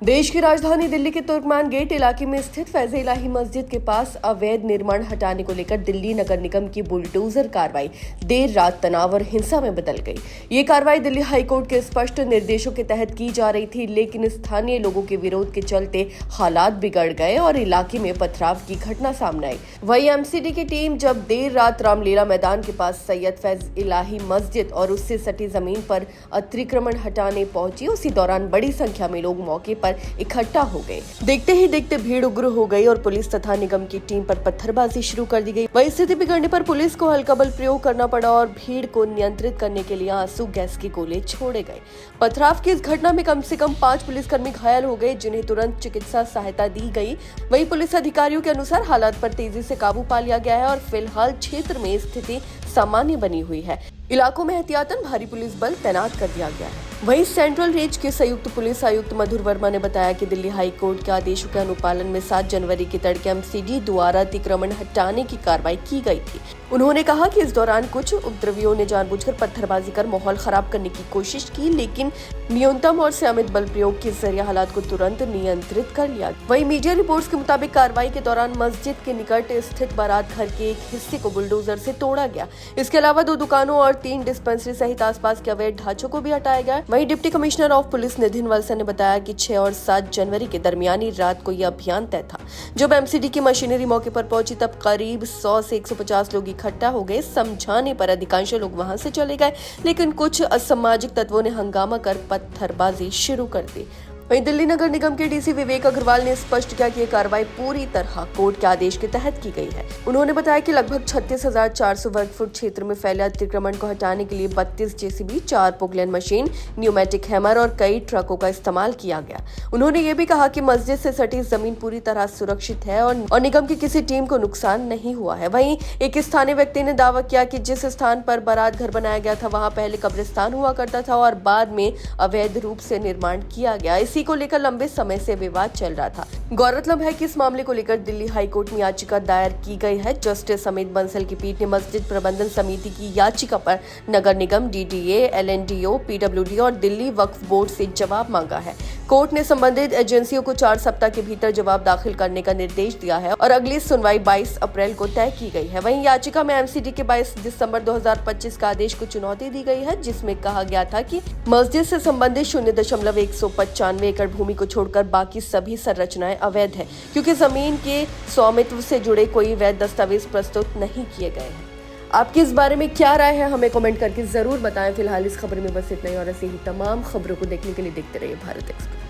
देश की राजधानी दिल्ली के तुर्कमान गेट इलाके में स्थित फैज़ इलाही मस्जिद के पास अवैध निर्माण हटाने को लेकर दिल्ली नगर निगम की बुलडोजर कार्रवाई देर रात तनाव और हिंसा में बदल गई। ये कार्रवाई दिल्ली हाईकोर्ट के स्पष्ट निर्देशों के तहत की जा रही थी, लेकिन स्थानीय लोगों के विरोध के चलते हालात बिगड़ गए और इलाके में पथराव की घटना सामने आई। वहीं एमसीडी की टीम जब देर रात रामलीला मैदान के पास सैयद फैज़ इलाही मस्जिद और उससे सटी जमीन पर अतिक्रमण हटाने पहुंची, उसी दौरान बड़ी संख्या में लोग मौके पर इकट्ठा हो गए। देखते ही देखते भीड़ उग्र हो गई और पुलिस तथा निगम की टीम पर पत्थरबाजी शुरू कर दी गई। वहीं स्थिति बिगड़ने पर पुलिस को हल्का बल प्रयोग करना पड़ा और भीड़ को नियंत्रित करने के लिए आंसू गैस के गोले छोड़े गए। पथराव की इस घटना में कम से कम 5 पुलिसकर्मी घायल हो गए, जिन्हें तुरंत चिकित्सा सहायता दी गई। वहीं पुलिस अधिकारियों के अनुसार हालात पर तेजी से काबू पा लिया गया है और फिलहाल क्षेत्र में स्थिति सामान्य बनी हुई है। इलाकों में एहतियातन भारी पुलिस बल तैनात कर दिया गया है। वहीं सेंट्रल रेंज के संयुक्त पुलिस आयुक्त मधुर वर्मा ने बताया कि दिल्ली हाई कोर्ट के आदेशों के अनुपालन में 7 जनवरी के तड़के एमसीडी द्वारा अतिक्रमण हटाने की कार्रवाई की गई थी। उन्होंने कहा कि इस दौरान कुछ उपद्रवियों ने जानबूझकर पत्थरबाजी कर माहौल खराब करने की कोशिश की, लेकिन न्यूनतम और सीमित बल प्रयोग के जरिए हालात को तुरंत नियंत्रित कर लिया। वहीं मीडिया रिपोर्ट्स के मुताबिक कार्रवाई के दौरान मस्जिद के निकट स्थित बारात घर के एक हिस्से को बुलडोजर से तोड़ा गया। इसके अलावा 2 दुकानों और 3 डिस्पेंसरी सहित आसपास के अवैध ढांचों को भी हटाया गया। वहीं deputy commissioner of police Nidhin Valsan ने बताया कि 6 और 7 जनवरी के दरमियानी रात को यह अभियान तय था। जब एमसीडी की मशीनरी मौके पर पहुंची तब करीब 100 से 150 लोग इकट्ठा हो गए। समझाने पर अधिकांश लोग वहां से चले गए, लेकिन कुछ असामाजिक तत्वों ने हंगामा कर पत्थरबाजी शुरू कर दी। वहीं दिल्ली नगर निगम के डीसी विवेक अग्रवाल ने स्पष्ट किया कि यह कार्रवाई पूरी तरह कोर्ट के आदेश के तहत की गई है। उन्होंने बताया कि लगभग 36,400 वर्ग फुट क्षेत्र में फैले अतिक्रमण को हटाने के लिए 32 जेसीबी, 4 पुगलेन मशीन, न्यूमेटिक हैमर और कई ट्रकों का इस्तेमाल किया गया। उन्होंने ये भी कहा कि मस्जिद से सटी जमीन पूरी तरह सुरक्षित है और निगम की किसी टीम को नुकसान नहीं हुआ है। वहीं एक स्थानीय व्यक्ति ने दावा किया कि जिस स्थान पर बारात घर बनाया गया था वहां पहले कब्रिस्तान हुआ करता था और बाद में अवैध रूप से निर्माण किया गया। इसी को लेकर लंबे समय से विवाद चल रहा था। गौरतलब है कि इस मामले को लेकर दिल्ली हाईकोर्ट में याचिका दायर की गई है। जस्टिस अमित बंसल की पीठ ने मस्जिद प्रबंधन समिति की याचिका पर नगर निगम, डीडीए, एलएनडीओ, पीडब्ल्यूडी और दिल्ली वक्फ बोर्ड से जवाब मांगा है। कोर्ट ने संबंधित एजेंसियों को 4 सप्ताह के भीतर जवाब दाखिल करने का निर्देश दिया है और अगली सुनवाई 22 अप्रैल को तय की गई है। वहीं याचिका में एमसीडी के 22 दिसंबर 2025 का आदेश को चुनौती दी गई है, जिसमें कहा गया था कि मस्जिद से संबंधित 0.195 एकड़ भूमि को छोड़कर बाकी सभी संरचनाएं अवैध है, क्योंकि जमीन के स्वामित्व से जुड़े कोई वैध दस्तावेज प्रस्तुत नहीं किए गए हैं। आपकी इस बारे में क्या राय है, हमें कमेंट करके जरूर बताएं। फिलहाल इस खबर में बस इतना ही और ऐसी ही तमाम खबरों को देखने के लिए देखते रहिए भारत एक्सप्रेस।